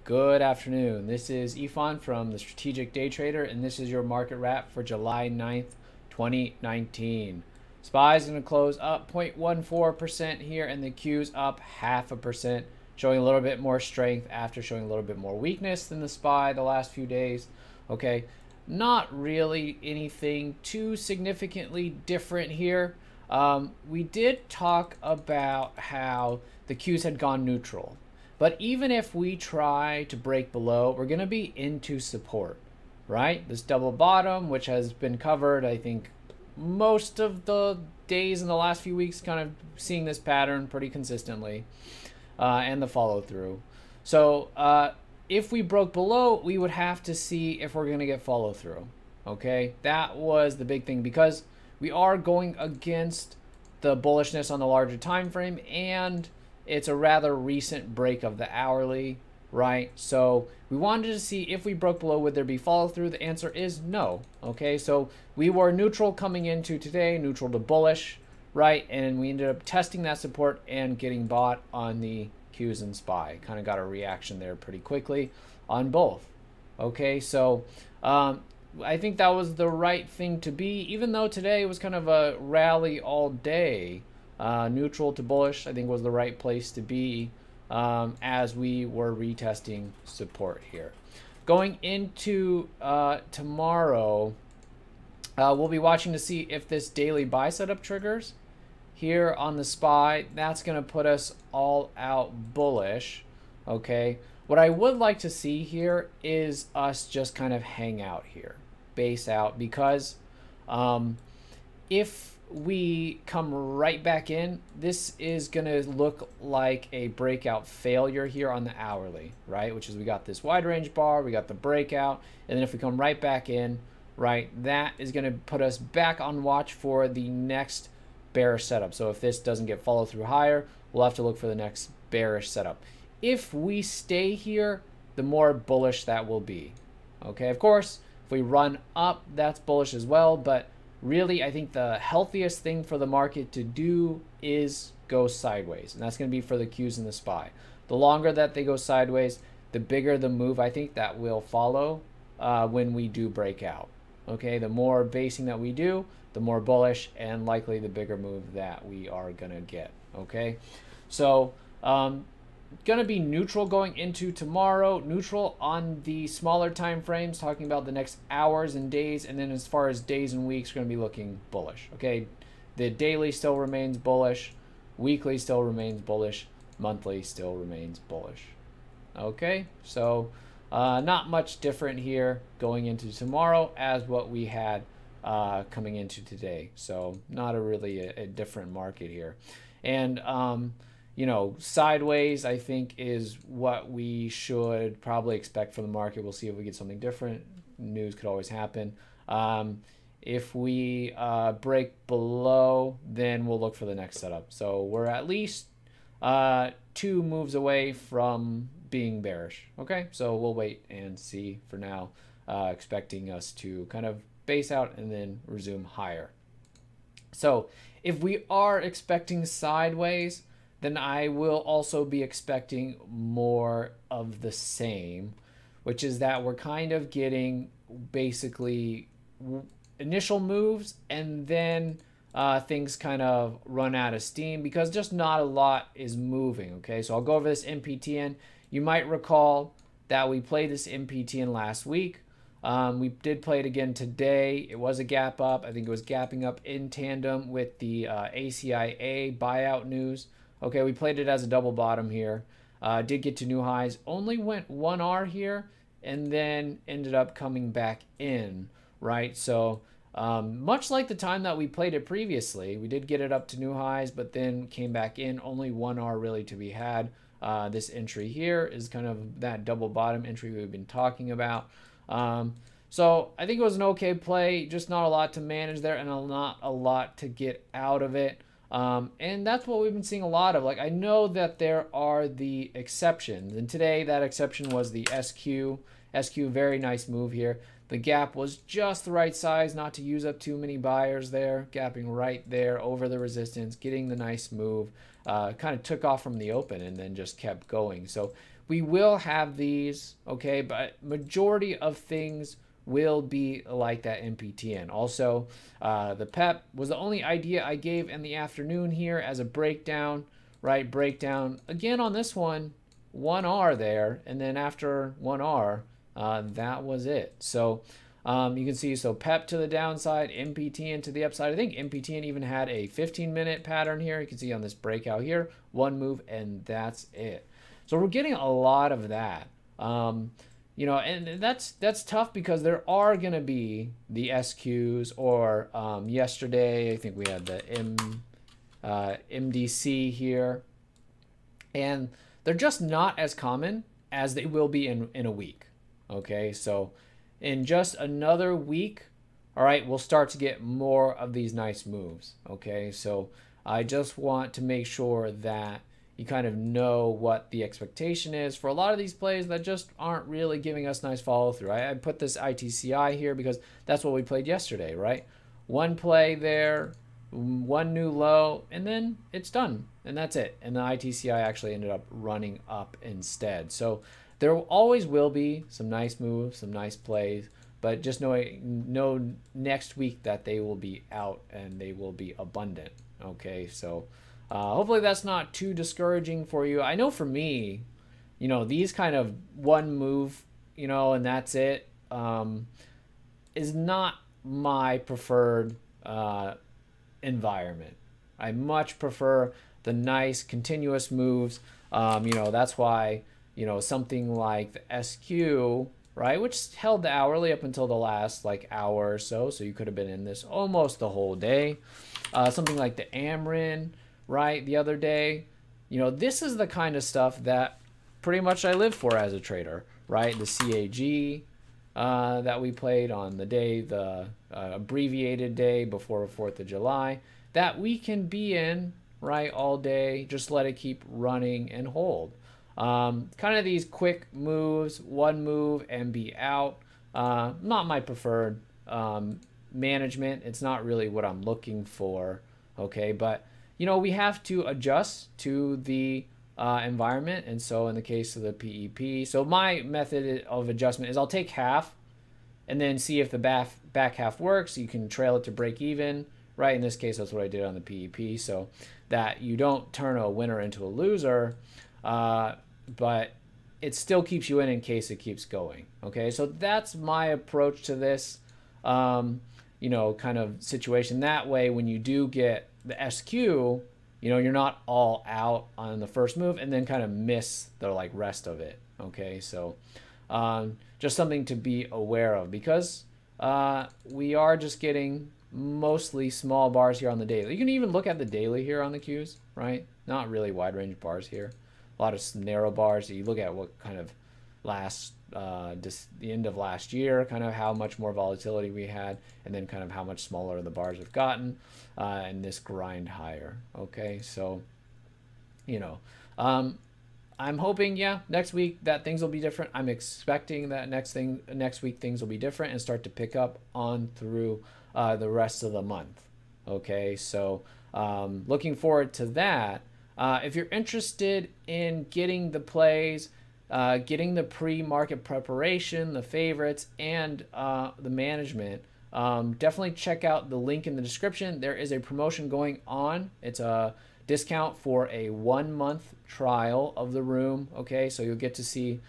Good afternoon. This is Ifan from the Strategic Day Trader, and this is your market wrap for July 9th, 2019. SPY is going to close up 0.14% here, and the Q's up 0.5%, showing a little bit more strength after showing a little bit more weakness than the SPY the last few days. Okay, not really anything too significantly different here. We did talk about how the Q's had gone neutral. But even if we try to break below, we're going to be into support, right? This double bottom, which has been covered, I think, most of the days in the last few weeks, kind of seeing this pattern pretty consistently, and the follow through. So if we broke below, we would have to see if we're going to get follow through. Okay, that was the big thing, because we are going against the bullishness on the larger time frame, and it's a rather recent break of the hourly, right? So we wanted to see if we broke below, would there be follow through? The answer is no. Okay, so we were neutral coming into today, neutral to bullish, right? And we ended up testing that support and getting bought on the Qs and SPY. Kind of got a reaction there pretty quickly on both. Okay, so I think that was the right thing to be, even though today was kind of a rally all day. Neutral to bullish, I think, was the right place to be as we were retesting support here. Going into tomorrow, we'll be watching to see if this daily buy setup triggers here on the SPY. That's going to put us all out bullish. Okay, what I would like to see here is us just kind of hang out here, base out, because if we come right back in, this is going to look like a breakout failure here on the hourly, right? Which is, we got this wide range bar, we got the breakout, and then if we come right back in, right, that is going to put us back on watch for the next bearish setup. So if this doesn't get follow through higher, we'll have to look for the next bearish setup. If we stay here, the more bullish that will be. Okay, of course, if we run up, that's bullish as well, but really, I think the healthiest thing for the market to do is go sideways, and that's going to be for the Qs and the SPY. The longer that they go sideways, the bigger the move I think that will follow when we do break out. Okay, the more basing that we do, the more bullish and likely the bigger move that we are going to get. Okay, so going to be neutral going into tomorrow, neutral on the smaller time frames, talking about the next hours and days, and then as far as days and weeks, going to be looking bullish. Okay, the daily still remains bullish, weekly still remains bullish, monthly still remains bullish. Okay, so not much different here going into tomorrow as what we had coming into today. So not really a different market here. And you know, sideways, I think, is what we should probably expect from the market. We'll see if we get something different. News could always happen. If we break below, then we'll look for the next setup. So we're at least 2 moves away from being bearish. Okay, so we'll wait and see for now, expecting us to kind of base out and then resume higher. So if we are expecting sideways, then I will also be expecting more of the same, which is that we're kind of getting basically initial moves and then things kind of run out of steam because just not a lot is moving. Okay, so I'll go over this MPTN. You might recall that we played this MPTN last week. We did play it again today. It was a gap up. I think it was gapping up in tandem with the ACIA buyout news. Okay, we played it as a double bottom here. Did get to new highs. Only went 1R here and then ended up coming back in, right? So much like the time that we played it previously, we did get it up to new highs, but then came back in. Only 1R really to be had. This entry here is kind of that double bottom entry we've been talking about. So I think it was an okay play, just not a lot to manage there and not a lot to get out of it. And that's what we've been seeing a lot of. Like, I know that there are the exceptions, and today that exception was the SQ. SQ, very nice move here. The gap was just the right size not to use up too many buyers there, gapping right there over the resistance, getting the nice move. Kind of took off from the open and then just kept going. So we will have these, okay, but majority of things will be like that MPTN. Also, the PEP was the only idea I gave in the afternoon here as a breakdown, right? Breakdown again on this one, 1R there, and then after 1R, that was it. So you can see, so PEP to the downside, MPTN to the upside. I think MPTN even had a 15-minute pattern here. You can see on this breakout here, one move, and that's it. So we're getting a lot of that. You know, and that's tough because there are going to be the SQs, or yesterday I think we had the MDC here, and they're just not as common as they will be in a week. Okay, so in just another week, all right, we'll start to get more of these nice moves. Okay, so I just want to make sure that you kind of know what the expectation is for a lot of these plays that just aren't really giving us nice follow through. I put this ITCI here because that's what we played yesterday, right? One play there, one new low, and then it's done, and that's it. And the ITCI actually ended up running up instead. So there always will be some nice moves, some nice plays, but just know next week that they will be out and they will be abundant. Okay, so hopefully that's not too discouraging for you. I know for me, you know, these kind of one move, you know, and that's it, is not my preferred environment. I much prefer the nice continuous moves. You know, that's why, you know, something like the SQ, right, which held the hourly up until the last like hour or so, so you could have been in this almost the whole day. Something like the Amrin, right, the other day, you know, this is the kind of stuff that pretty much I live for as a trader, right? The CAG that we played on the day, the abbreviated day before 4th of July, that we can be in, right, all day, just let it keep running and hold. Kind of these quick moves, one move and be out, not my preferred management. It's not really what I'm looking for, okay, but you know, we have to adjust to the environment. And so in the case of the PEP, so my method of adjustment is I'll take half and then see if the back half works. You can trail it to break even, right? In this case, that's what I did on the PEP, so that you don't turn a winner into a loser, but it still keeps you in case it keeps going. Okay, so that's my approach to this, you know, kind of situation. That way, when you do get the SQ, you know, you're not all out on the first move and then kind of miss the like rest of it. Okay, so just something to be aware of, because we are just getting mostly small bars here on the daily. You can even look at the daily here on the Qs, right? Not really wide range bars here. A lot of narrow bars. So you look at what kind of the end of last year, kind of how much more volatility we had, and then kind of how much smaller the bars have gotten, and this grind higher. Okay, so you know, I'm hoping, yeah, next week that things will be different. I'm expecting that next week things will be different and start to pick up on through the rest of the month. Okay, so looking forward to that. If you're interested in getting the plays, getting the pre-market preparation, the favorites, and the management, definitely check out the link in the description. There is a promotion going on. It's a discount for a 1-month trial of the room. Okay, so you'll get to see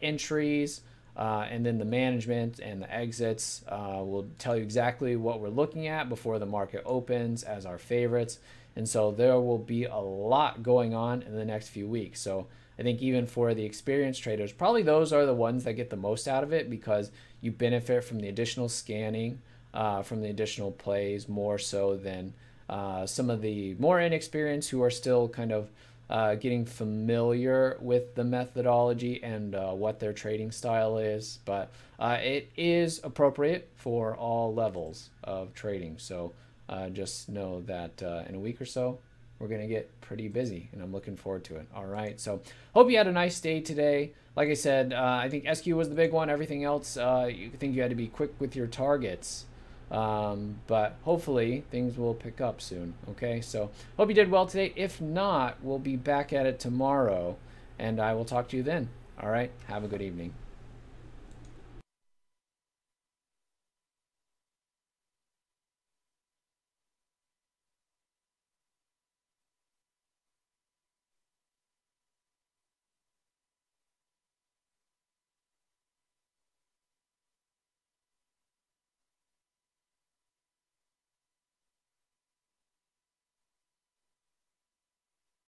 entries, and then the management and the exits. Will tell you exactly what we're looking at before the market opens as our favorites. And so there will be a lot going on in the next few weeks. So I think even for the experienced traders, probably those are the ones that get the most out of it, because you benefit from the additional scanning, from the additional plays, more so than some of the more inexperienced who are still kind of getting familiar with the methodology and what their trading style is. But it is appropriate for all levels of trading. So just know that in a week or so, we're going to get pretty busy, and I'm looking forward to it. All right, so hope you had a nice day today. Like I said, I think SQ was the big one. Everything else, you think you had to be quick with your targets. But hopefully things will pick up soon. Okay, so hope you did well today. If not, we'll be back at it tomorrow, and I will talk to you then. All right, have a good evening.